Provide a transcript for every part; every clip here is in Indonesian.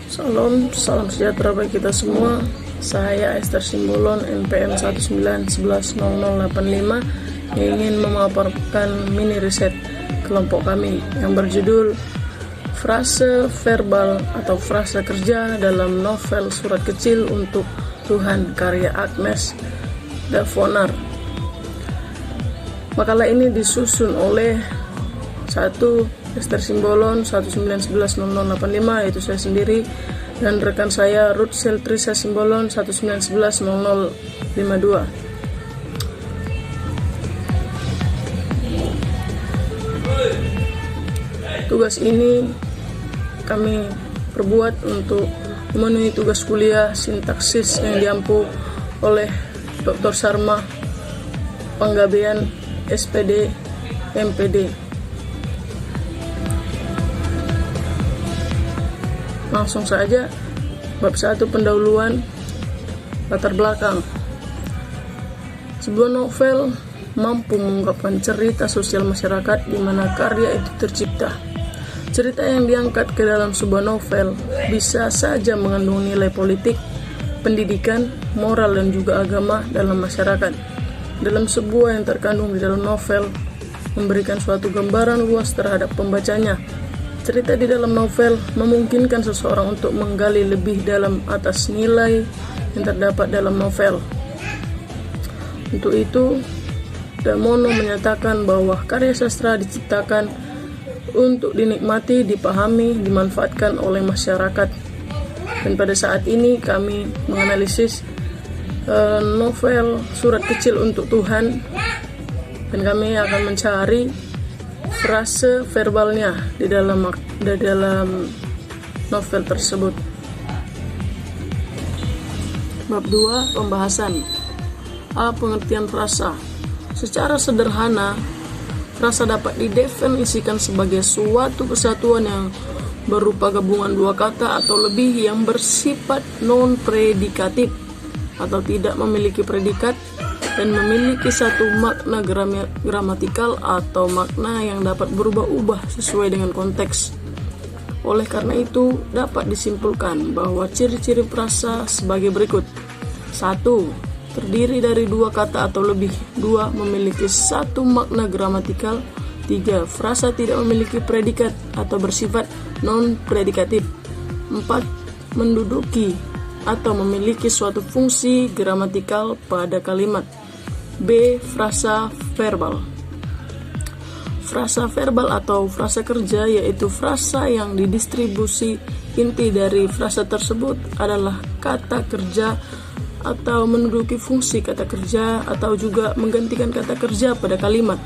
Salam sejahtera bagi kita semua. Saya Esther Simbolon, NPM 19110085, yang ingin memaparkan mini riset kelompok kami yang berjudul Frase Verbal atau Frasa Kerja dalam Novel Surat Kecil untuk Tuhan karya Agnes Davonar. Makalah ini disusun oleh Esther Simbolon 19110085, yaitu saya sendiri, dan rekan saya Ruth Seltrisa Simbolon 19110052. Tugas ini kami perbuat untuk memenuhi tugas kuliah sintaksis yang diampu oleh Dr. Sarma Panggabean, SPD, MPD. Langsung saja, bab 1, pendahuluan, latar belakang. Sebuah novel mampu mengungkapkan cerita sosial masyarakat di mana karya itu tercipta. Cerita yang diangkat ke dalam sebuah novel bisa saja mengandung nilai politik, pendidikan, moral, dan juga agama dalam masyarakat. Dalam sebuah yang terkandung di dalam novel memberikan suatu gambaran luas terhadap pembacanya. Cerita di dalam novel memungkinkan seseorang untuk menggali lebih dalam atas nilai yang terdapat dalam novel. Untuk itu, Damono menyatakan bahwa karya sastra diciptakan untuk dinikmati, dipahami, dimanfaatkan oleh masyarakat. Dan pada saat ini kami menganalisis novel Surat Kecil untuk Tuhan, dan kami akan mencari frase verbalnya di dalam novel tersebut. Bab 2, pembahasan. Pengertian frasa. Secara sederhana, frasa dapat didefinisikan sebagai suatu kesatuan yang berupa gabungan dua kata atau lebih yang bersifat non-predikatif atau tidak memiliki predikat dan memiliki satu makna gramatikal atau makna yang dapat berubah-ubah sesuai dengan konteks. Oleh karena itu, dapat disimpulkan bahwa ciri-ciri frasa sebagai berikut. 1. Terdiri dari dua kata atau lebih. 2. Memiliki satu makna gramatikal. 3. Frasa tidak memiliki predikat atau bersifat non-predikatif. 4. Menduduki atau memiliki suatu fungsi gramatikal pada kalimat. B. Frasa verbal. Frasa verbal atau frasa kerja yaitu frasa yang didistribusi inti dari frasa tersebut adalah kata kerja atau menduduki fungsi kata kerja atau juga menggantikan kata kerja pada kalimat.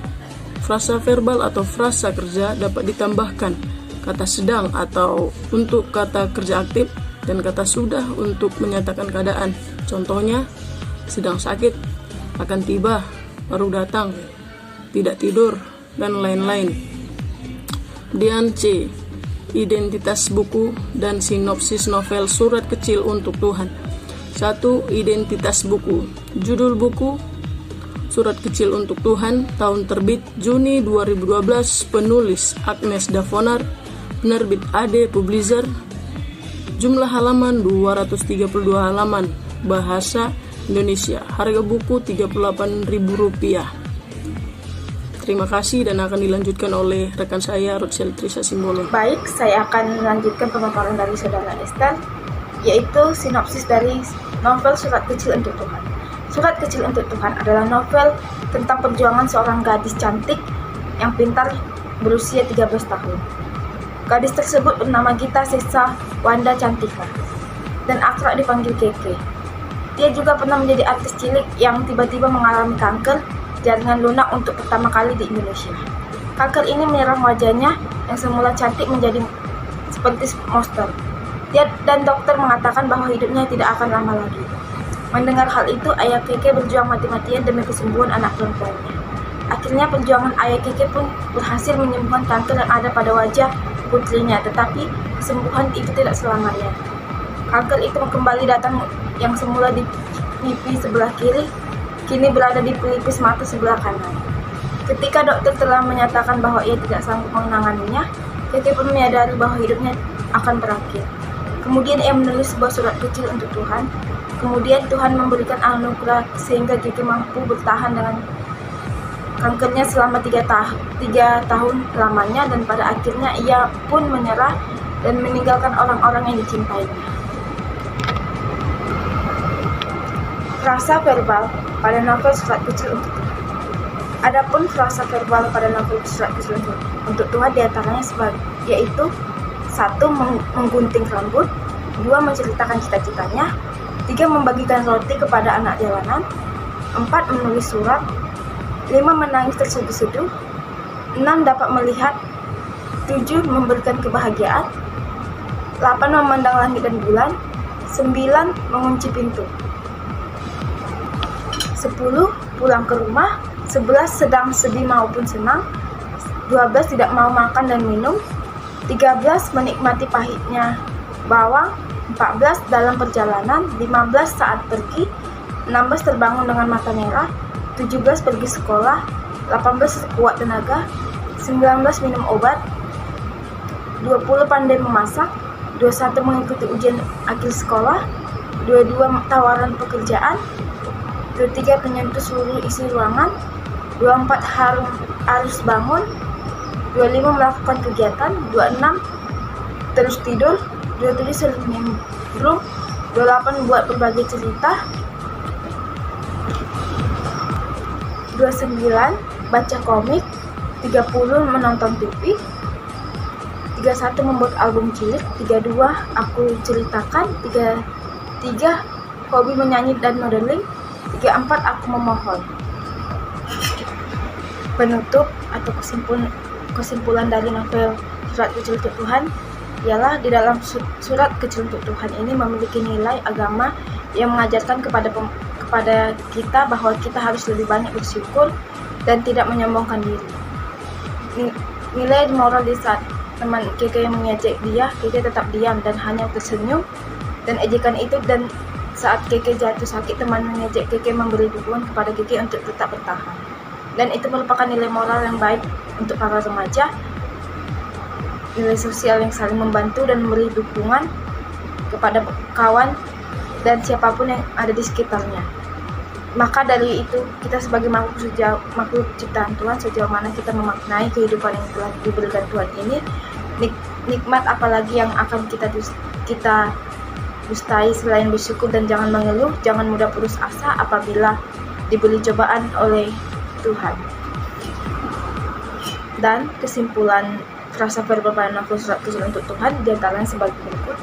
Frasa verbal atau frasa kerja dapat ditambahkan kata sedang atau untuk kata kerja aktif dan kata sudah untuk menyatakan keadaan. Contohnya, sedang sakit, akan tiba, baru datang, tidak tidur, dan lain-lain. Kemudian C. Identitas buku dan sinopsis novel Surat Kecil untuk Tuhan. 1. Identitas buku. Judul buku Surat Kecil untuk Tuhan, tahun terbit Juni 2012, penulis Agnes Davonar, penerbit AD Publisher, jumlah halaman 232 halaman, bahasa Indonesia, harga buku Rp38.000. Terima kasih dan akan dilanjutkan oleh rekan saya Ruth Seltrisa Simbolon. Baik, saya akan melanjutkan pemaparan dari saudara Esther, yaitu sinopsis dari novel Surat Kecil untuk Tuhan. Surat Kecil untuk Tuhan adalah novel tentang perjuangan seorang gadis cantik yang pintar berusia 13 tahun. Gadis tersebut bernama Gita Sesa Wanda Cantika dan akrab dipanggil Keke. Dia juga pernah menjadi artis cilik yang tiba-tiba mengalami kanker jaringan lunak untuk pertama kali di Indonesia. Kanker ini menyerang wajahnya yang semula cantik menjadi seperti monster. Dia dan dokter mengatakan bahwa hidupnya tidak akan lama lagi. Mendengar hal itu, ayah Keke berjuang mati-matian demi kesembuhan anak perempuannya. Akhirnya perjuangan ayah Keke pun berhasil menyembuhkan kanker yang ada pada wajah putrinya, tetapi kesembuhan itu tidak selamanya. Kanker itu kembali datang yang semula di pipi sebelah kiri, kini berada di pelipis mata sebelah kanan. Ketika dokter telah menyatakan bahwa ia tidak sanggup menanganinya, Keke pun menyadari bahwa hidupnya akan berakhir. Kemudian ia menulis sebuah surat kecil untuk Tuhan. Kemudian Tuhan memberikan anugerah sehingga Keke mampu bertahan dengan kankernya selama 3 tahun lamanya, dan pada akhirnya ia pun menyerah dan meninggalkan orang-orang yang dicintainya. Frasa verbal pada novel Surat Kecil untuk Tuhan. Adapun frasa verbal pada novel Surat Kecil untuk Tuhan diantaranya yaitu 1. Menggunting rambut, 2. Menceritakan cita-citanya, 3. Membagikan roti kepada anak jalanan, 4. Menulis surat, 5. Menangis terseduh-seduh, 6. Dapat melihat, 7. Memberikan kebahagiaan, 8. Memandang langit dan bulan, 9. Mengunci pintu, 10. Pulang ke rumah, 11. Sedang sedih maupun senang, 12. Tidak mau makan dan minum, 13. Menikmati pahitnya bawang, 14. Dalam perjalanan, 15. Saat pergi, 16. Terbangun dengan mata merah, 17. Pergi sekolah, 18. Kuat tenaga, 19. Minum obat, 20. Pandai memasak, 21. Mengikuti ujian akhir sekolah, 22. Tawaran pekerjaan, 23. Menyentuh seluruh isi ruangan, 24. Harus bangun, 25. Melakukan kegiatan, 26. Terus tidur, 27. Sering nimbrung, 28. Buat berbagai cerita, 29. Baca komik, 30. Menonton TV, 31. Membuat album cilik, 32. Aku ceritakan, 33. Hobi menyanyi dan modeling, 34. Aku memohon. Penutup atau kesimpulan dari novel Surat Kecil untuk Tuhan ialah di dalam Surat Kecil untuk Tuhan ini memiliki nilai agama yang mengajarkan kepada kita bahwa kita harus lebih banyak bersyukur dan tidak menyombongkan diri. Nilai moral di saat teman Keke yang mengejek dia, Keke tetap diam dan hanya tersenyum dan ejekan itu, dan saat Keke jatuh sakit, teman mengejek Keke memberi dukungan kepada Keke untuk tetap bertahan. Dan itu merupakan nilai moral yang baik untuk para remaja, nilai sosial yang saling membantu dan memberi dukungan kepada kawan dan siapapun yang ada di sekitarnya. Maka dari itu, kita sebagai makhluk ciptaan Tuhan, sejauh mana kita memaknai kehidupan yang telah diberikan Tuhan ini, nikmat apalagi yang akan kita dustai selain bersyukur, dan jangan mengeluh, jangan mudah putus asa apabila diberi cobaan oleh Tuhan. Dan kesimpulan frasa verbal pada novel Surat Kecil untuk Tuhan diantaranya sebagai berikut: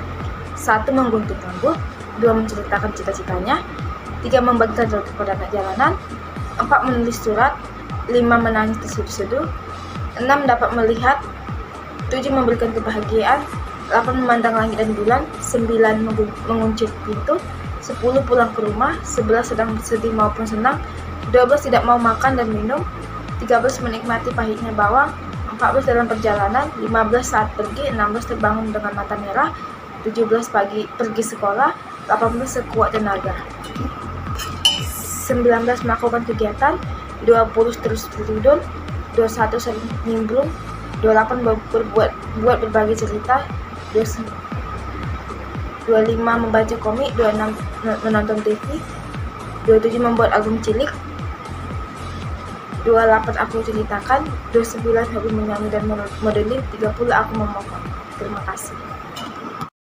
1. Menggunting rambut, 2. Menceritakan cita-citanya, 3. Membagikan roti kepada anak jalanan, 4. Menulis surat, 5. Menangis terseduh-seduh, 6. Dapat melihat, 7. Memberikan kebahagiaan, 8. Memandang langit dan bulan, 9. Mengunci pintu, 10. Pulang ke rumah, 11. Sedang sedih maupun senang, 12. Tidak mau makan dan minum, 13. Menikmati pahitnya bawang, 14. Dalam perjalanan, 15. Saat pergi, 16. Terbangun dengan mata merah, 17. Pergi sekolah, 18. Sekuat tenaga, 19. Melakukan kegiatan, 20. Terus tidur, 21. Sering nimbrung, 28. Buat berbagai cerita, 25. Membaca komik, 26. Menonton TV, 27. Membuat album cilik, 28. Aku ceritakan, 29. Hobi menyanyi dan modeling, 30. Aku memohon. Terima kasih.